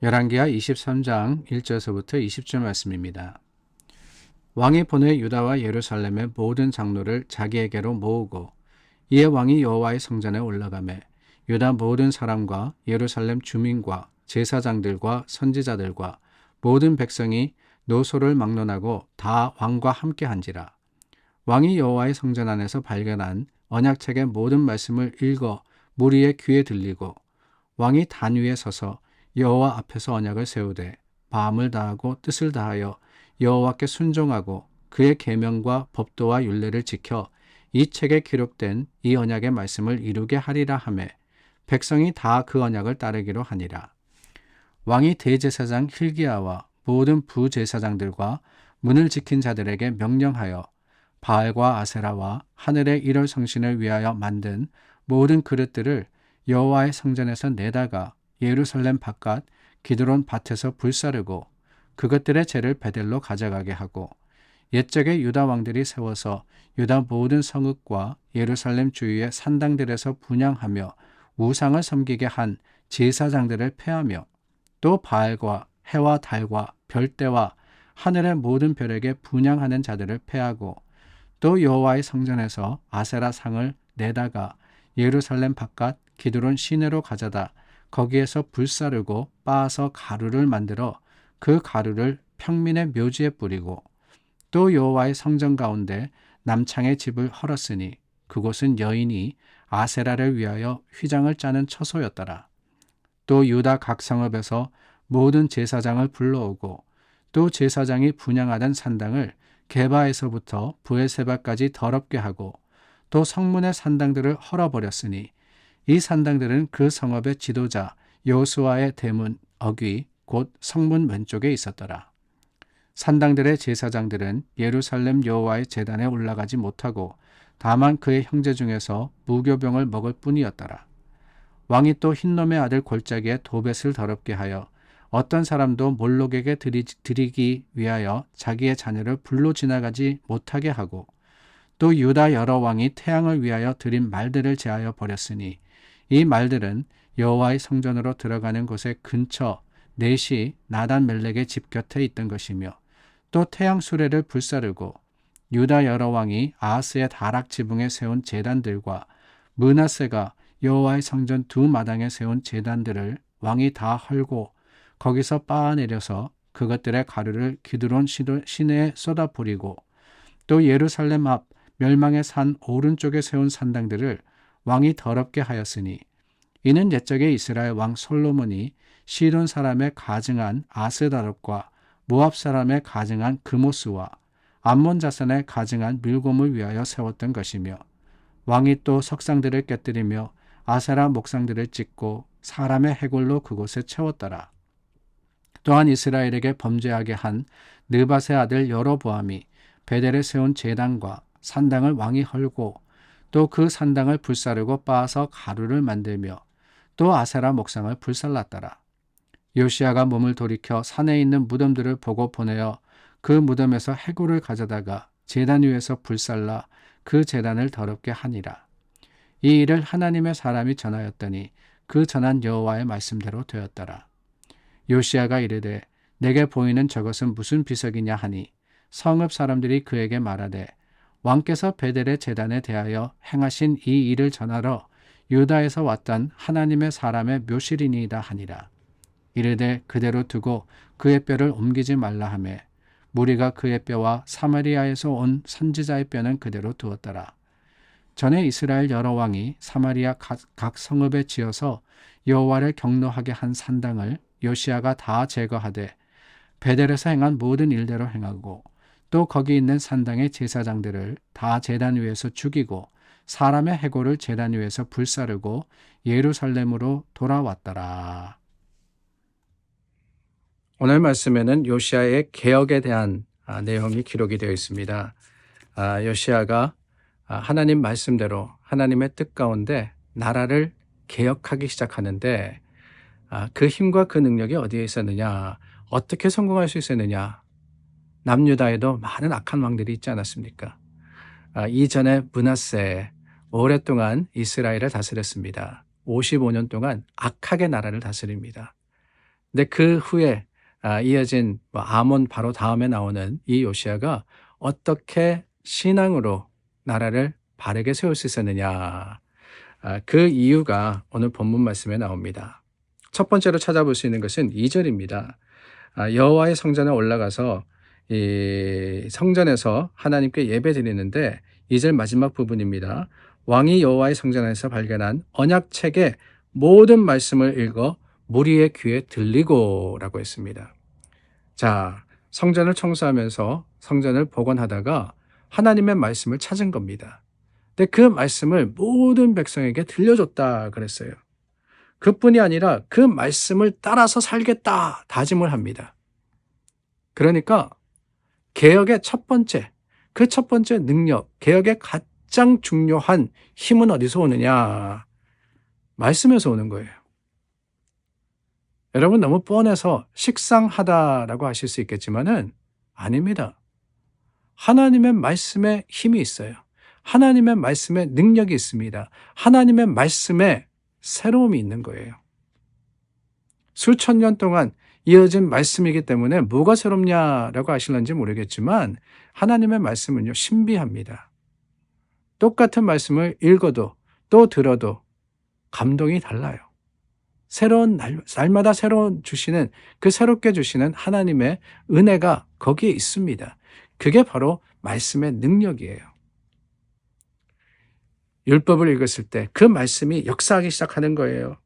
열왕기하 23장 1절서부터 20절 말씀입니다. 왕이 보내 유다와 예루살렘의 모든 장로를 자기에게로 모으고 이에 왕이 여호와의 성전에 올라가매 유다 모든 사람과 예루살렘 주민과 제사장들과 선지자들과 모든 백성이 노소를 막론하고 다 왕과 함께한지라. 왕이 여호와의 성전 안에서 발견한 언약책의 모든 말씀을 읽어 무리의 귀에 들리고 왕이 단 위에 서서 여호와 앞에서 언약을 세우되 마음을 다하고 뜻을 다하여 여호와께 순종하고 그의 계명과 법도와 율례를 지켜 이 책에 기록된 이 언약의 말씀을 이루게 하리라 하매 백성이 다 그 언약을 따르기로 하니라. 왕이 대제사장 hil기야와 모든 부제사장들과 문을 지킨 자들에게 명령하여 바알과 아세라와 하늘의 일월 성신을 위하여 만든 모든 그릇들을 여호와의 성전에서 내다가 예루살렘 바깥 기드론 밭에서 불사르고 그것들의 재를 베델로 가져가게 하고 옛적에 유다 왕들이 세워서 유다 모든 성읍과 예루살렘 주위의 산당들에서 분향하며 우상을 섬기게 한 제사장들을 폐하며 또 바알과 해와 달과 별대와 하늘의 모든 별에게 분향하는 자들을 폐하고 또 여호와의 성전에서 아세라 상을 내다가 예루살렘 바깥 기드론 시내로 가져다 거기에서 불사르고 빻아서 가루를 만들어 그 가루를 평민의 묘지에 뿌리고 또 여호와의 성전 가운데 남창의 집을 헐었으니 그곳은 여인이 아세라를 위하여 휘장을 짜는 처소였더라. 또 유다 각 성읍에서 모든 제사장을 불러오고 또 제사장이 분향하던 산당을 게바에서부터 브에세바까지 더럽게 하고 또 성문의 산당들을 헐어버렸으니 이 산당들은 그 성읍의 지도자 여호수아의 대문 어귀 곧 성문 왼쪽에 있었더라. 산당들의 제사장들은 예루살렘 여호와의 제단에 올라가지 못하고 다만 그의 형제 중에서 무교병을 먹을 뿐이었더라. 왕이 또 흰놈의 아들 골짜기에 도벳을 더럽게 하여 어떤 사람도 몰록에게 드리기 위하여 자기의 자녀를 불로 지나가지 못하게 하고 또 유다 여러 왕이 태양을 위하여 드린 말들을 제하여 버렸으니 이 말들은 여호와의 성전으로 들어가는 곳의 근처 넷이 나단 멜렉의 집 곁에 있던 것이며 또 태양 수레를 불사르고 유다 여러 왕이 아하스의 다락 지붕에 세운 제단들과 므낫세가 여호와의 성전 두 마당에 세운 제단들을 왕이 다 헐고 거기서 빻아내려서 그것들의 가루를 기드론 시내에 쏟아버리고 또 예루살렘 앞 멸망의 산 오른쪽에 세운 산당들을 왕이 더럽게 하였으니 이는 옛적에 이스라엘 왕 솔로몬이 시돈 사람의 가증한 아스다롯과 모압 사람의 가증한 그모스와 암몬 자손의 가증한 밀곰을 위하여 세웠던 것이며 왕이 또 석상들을 깨뜨리며 아세라 목상들을 찍고 사람의 해골로 그곳에 채웠더라. 또한 이스라엘에게 범죄하게 한 느밧의 아들 여로보암이 베델에 세운 제단과 산당을 왕이 헐고 또 그 산당을 불사르고 빻아서 가루를 만들며 또 아세라 목상을 불살랐더라. 요시야가 몸을 돌이켜 산에 있는 무덤들을 보고 보내어 그 무덤에서 해골을 가져다가 제단 위에서 불살라 그 제단을 더럽게 하니라. 이 일을 하나님의 사람이 전하였더니 그 전한 여호와의 말씀대로 되었더라. 요시야가 이르되 내게 보이는 저것은 무슨 비석이냐 하니 성읍 사람들이 그에게 말하되 왕께서 베델의 제단에 대하여 행하신 이 일을 전하러 유다에서 왔던 하나님의 사람의 묘실이니이다 하니라. 이르되 그대로 두고 그의 뼈를 옮기지 말라 하매 무리가 그의 뼈와 사마리아에서 온 선지자의 뼈는 그대로 두었더라. 전에 이스라엘 여러 왕이 사마리아 각 성읍에 지어서 여호와를 경노하게 한 산당을 요시야가 다 제거하되 베델에서 행한 모든 일대로 행하고 또 거기 있는 산당의 제사장들을 다 제단 위에서 죽이고 사람의 해골을 제단 위에서 불사르고 예루살렘으로 돌아왔더라. 오늘 말씀에는 요시야의 개혁에 대한 내용이 기록이 되어 있습니다. 요시야가 하나님 말씀대로 하나님의 뜻 가운데 나라를 개혁하기 시작하는데 그 힘과 그 능력이 어디에 있었느냐, 어떻게 성공할 수 있었느냐. 남유다에도 많은 악한 왕들이 있지 않았습니까? 이전에 므낫세 오랫동안 이스라엘을 다스렸습니다. 55년 동안 악하게 나라를 다스립니다. 근데 그 후에 이어진 아몬 바로 다음에 나오는 이 요시야가 어떻게 신앙으로 나라를 바르게 세울 수 있었느냐. 그 이유가 오늘 본문 말씀에 나옵니다. 첫 번째로 찾아볼 수 있는 것은 2절입니다. 여호와의 성전에 올라가서 이 성전에서 하나님께 예배 드리는데 2절 마지막 부분입니다. 왕이 여호와의 성전에서 발견한 언약책의 모든 말씀을 읽어 무리의 귀에 들리고라고 했습니다. 자, 성전을 청소하면서 성전을 복원하다가 하나님의 말씀을 찾은 겁니다. 근데 그 말씀을 모든 백성에게 들려줬다 그랬어요. 그뿐이 아니라 그 말씀을 따라서 살겠다 다짐을 합니다. 그러니까 개혁의 첫 번째, 그 첫 번째 능력, 개혁의 가장 중요한 힘은 어디서 오느냐? 말씀에서 오는 거예요. 여러분 너무 뻔해서 식상하다라고 하실 수 있겠지만은 아닙니다. 하나님의 말씀에 힘이 있어요. 하나님의 말씀에 능력이 있습니다. 하나님의 말씀에 새로움이 있는 거예요. 수천 년 동안 이어진 말씀이기 때문에 뭐가 새롭냐라고 하실런지 모르겠지만 하나님의 말씀은요 신비합니다. 똑같은 말씀을 읽어도 또 들어도 감동이 달라요. 새로운 날마다 새로운 주시는 그 새롭게 주시는 하나님의 은혜가 거기에 있습니다. 그게 바로 말씀의 능력이에요. 율법을 읽었을 때 그 말씀이 역사하기 시작하는 거예요.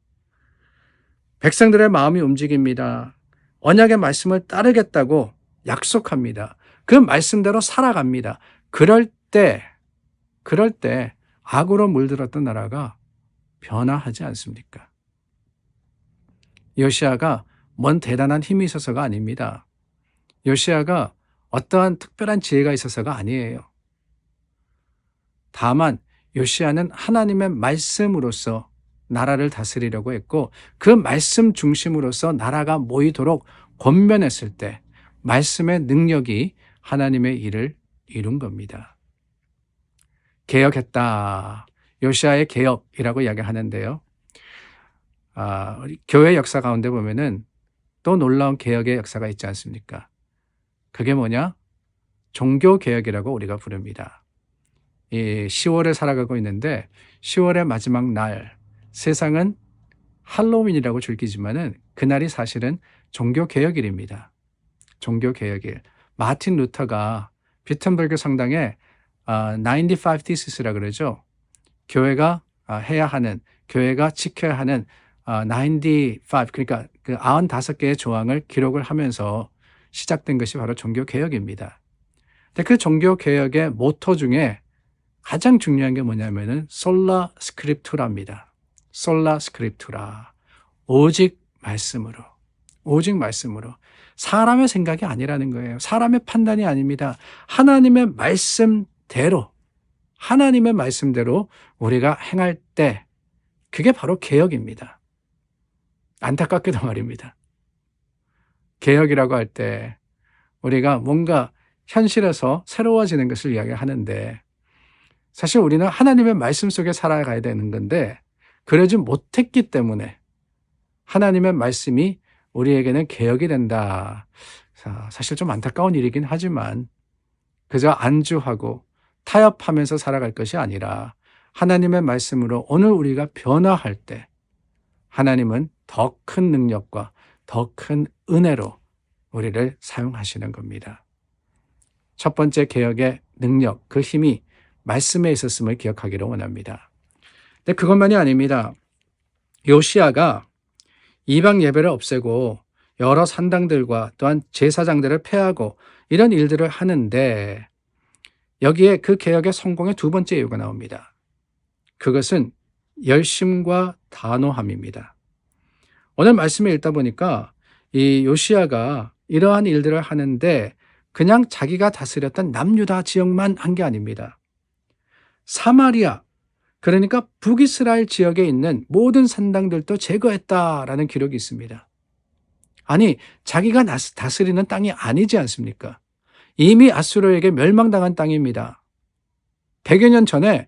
백성들의 마음이 움직입니다. 언약의 말씀을 따르겠다고 약속합니다. 그 말씀대로 살아갑니다. 그럴 때 악으로 물들었던 나라가 변화하지 않습니까? 요시야가 뭔 대단한 힘이 있어서가 아닙니다. 요시야가 어떠한 특별한 지혜가 있어서가 아니에요. 다만 요시야는 하나님의 말씀으로서 나라를 다스리려고 했고 그 말씀 중심으로서 나라가 모이도록 권면했을 때 말씀의 능력이 하나님의 일을 이룬 겁니다. 개혁했다. 요시야의 개혁이라고 이야기하는데요. 교회 역사 가운데 보면은 또 놀라운 개혁의 역사가 있지 않습니까? 그게 뭐냐? 종교개혁이라고 우리가 부릅니다. 이 10월을 살아가고 있는데 10월의 마지막 날 세상은 할로윈이라고 즐기지만은 그날이 사실은 종교개혁일입니다. 종교개혁일. 마틴 루터가 비튼버그 성당에 95 Thesis라 그러죠. 교회가 해야 하는, 교회가 지켜야 하는 95, 그러니까 그 95개의 조항을 기록을 하면서 시작된 것이 바로 종교개혁입니다. 근데 그 종교개혁의 모토 중에 가장 중요한 게 뭐냐면은 솔라 스크립투라입니다. 솔라 스크립투라. 오직 말씀으로. 오직 말씀으로. 사람의 생각이 아니라는 거예요. 사람의 판단이 아닙니다. 하나님의 말씀대로, 하나님의 말씀대로 우리가 행할 때 그게 바로 개혁입니다. 안타깝게도 말입니다. 개혁이라고 할 때 우리가 뭔가 현실에서 새로워지는 것을 이야기하는데 사실 우리는 하나님의 말씀 속에 살아가야 되는 건데 그러지 못했기 때문에 하나님의 말씀이 우리에게는 개혁이 된다. 사실 좀 안타까운 일이긴 하지만 그저 안주하고 타협하면서 살아갈 것이 아니라 하나님의 말씀으로 오늘 우리가 변화할 때 하나님은 더 큰 능력과 더 큰 은혜로 우리를 사용하시는 겁니다. 첫 번째 개혁의 능력, 그 힘이 말씀에 있었음을 기억하기를 원합니다. 근데 그것만이 아닙니다. 요시야가 이방 예배를 없애고 여러 산당들과 또한 제사장들을 폐하고 이런 일들을 하는데 여기에 그 개혁의 성공의 두 번째 이유가 나옵니다. 그것은 열심과 단호함입니다. 오늘 말씀을 읽다 보니까 이 요시야가 이러한 일들을 하는데 그냥 자기가 다스렸던 남유다 지역만 한 게 아닙니다. 사마리아, 그러니까 북이스라엘 지역에 있는 모든 산당들도 제거했다라는 기록이 있습니다. 아니, 자기가 다스리는 땅이 아니지 않습니까? 이미 아수르에게 멸망당한 땅입니다. 100여 년 전에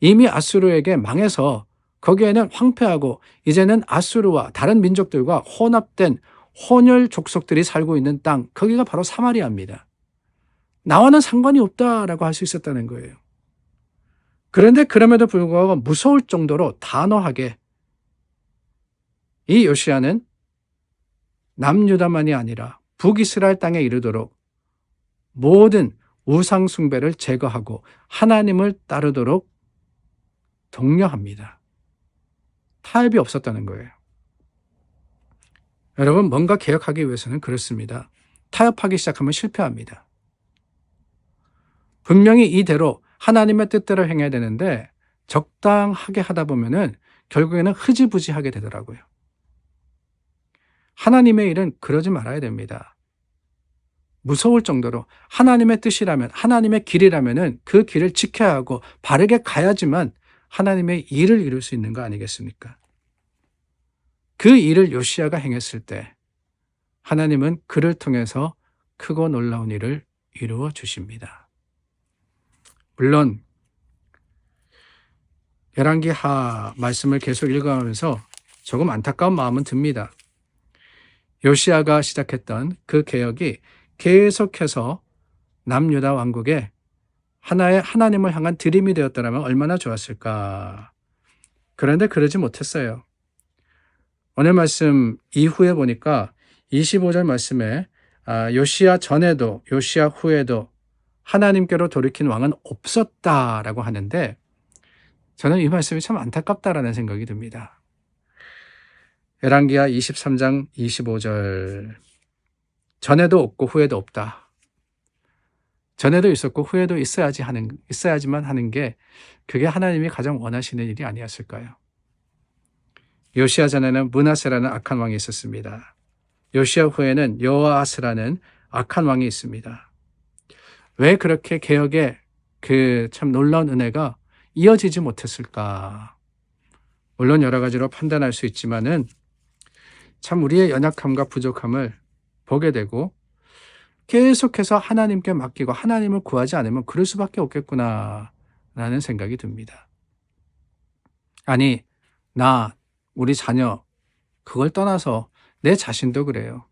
이미 아수르에게 망해서 거기에는 황폐하고 이제는 아수르와 다른 민족들과 혼합된 혼혈 족속들이 살고 있는 땅, 거기가 바로 사마리아입니다. 나와는 상관이 없다라고 할 수 있었다는 거예요. 그런데 그럼에도 불구하고 무서울 정도로 단호하게 이 요시야는 남유다만이 아니라 북이스라엘 땅에 이르도록 모든 우상 숭배를 제거하고 하나님을 따르도록 독려합니다. 타협이 없었다는 거예요. 여러분, 뭔가 개혁하기 위해서는 그렇습니다. 타협하기 시작하면 실패합니다. 분명히 이대로 하나님의 뜻대로 행해야 되는데 적당하게 하다 보면은 결국에는 흐지부지하게 되더라고요. 하나님의 일은 그러지 말아야 됩니다. 무서울 정도로 하나님의 뜻이라면, 하나님의 길이라면은 그 길을 지켜야 하고 바르게 가야지만 하나님의 일을 이룰 수 있는 거 아니겠습니까? 그 일을 요시야가 행했을 때 하나님은 그를 통해서 크고 놀라운 일을 이루어 주십니다. 물론 열왕기하 말씀을 계속 읽어가면서 조금 안타까운 마음은 듭니다. 요시야가 시작했던 그 개혁이 계속해서 남유다 왕국에 하나의 하나님을 향한 드림이 되었더라면 얼마나 좋았을까. 그런데 그러지 못했어요. 오늘 말씀 이후에 보니까 25절 말씀에 요시야 전에도 요시야 후에도 하나님께로 돌이킨 왕은 없었다라고 하는데 저는 이 말씀이 참 안타깝다라는 생각이 듭니다. 열왕기하 23장 25절 전에도 없고 후에도 없다. 전에도 있었고 후에도 있어야지만 하는 게 그게 하나님이 가장 원하시는 일이 아니었을까요? 요시야 전에는 므낫세라는 악한 왕이 있었습니다. 요시야 후에는 여호아스라는 악한 왕이 있습니다. 왜 그렇게 개혁의 그 참 놀라운 은혜가 이어지지 못했을까? 물론 여러 가지로 판단할 수 있지만은 참 우리의 연약함과 부족함을 보게 되고 계속해서 하나님께 맡기고 하나님을 구하지 않으면 그럴 수밖에 없겠구나라는 생각이 듭니다. 아니, 우리 자녀, 그걸 떠나서 내 자신도 그래요.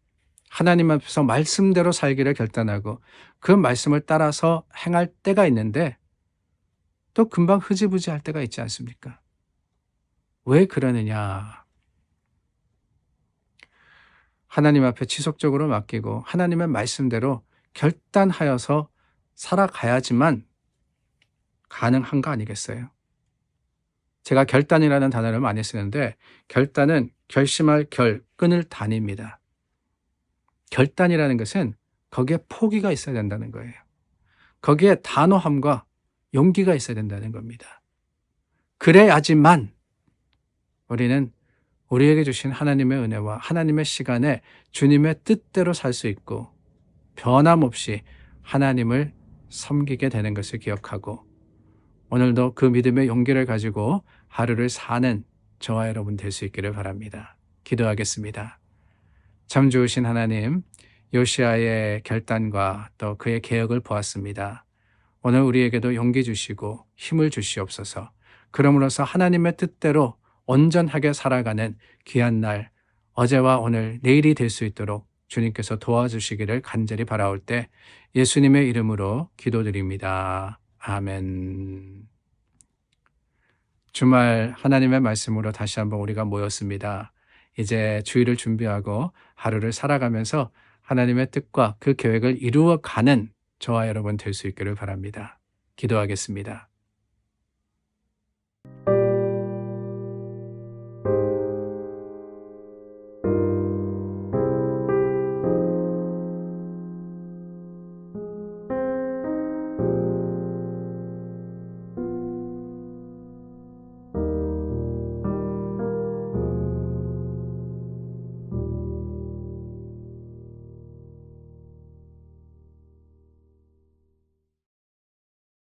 하나님 앞에서 말씀대로 살기를 결단하고 그 말씀을 따라서 행할 때가 있는데 또 금방 흐지부지할 때가 있지 않습니까? 왜 그러느냐? 하나님 앞에 지속적으로 맡기고 하나님의 말씀대로 결단하여서 살아가야지만 가능한 거 아니겠어요? 제가 결단이라는 단어를 많이 쓰는데 결단은 결심할 끊을 단입니다. 결단이라는 것은 거기에 포기가 있어야 된다는 거예요. 거기에 단호함과 용기가 있어야 된다는 겁니다. 그래야지만 우리는 우리에게 주신 하나님의 은혜와 하나님의 시간에 주님의 뜻대로 살 수 있고 변함없이 하나님을 섬기게 되는 것을 기억하고 오늘도 그 믿음의 용기를 가지고 하루를 사는 저와 여러분 될 수 있기를 바랍니다. 기도하겠습니다. 참 좋으신 하나님, 요시야의 결단과 또 그의 개혁을 보았습니다. 오늘 우리에게도 용기 주시고 힘을 주시옵소서. 그러므로서 하나님의 뜻대로 온전하게 살아가는 귀한 날, 어제와 오늘, 내일이 될 수 있도록 주님께서 도와주시기를 간절히 바라올 때 예수님의 이름으로 기도드립니다. 아멘. 주말 하나님의 말씀으로 다시 한번 우리가 모였습니다. 이제 주일을 준비하고 하루를 살아가면서 하나님의 뜻과 그 계획을 이루어가는 저와 여러분 될 수 있기를 바랍니다. 기도하겠습니다.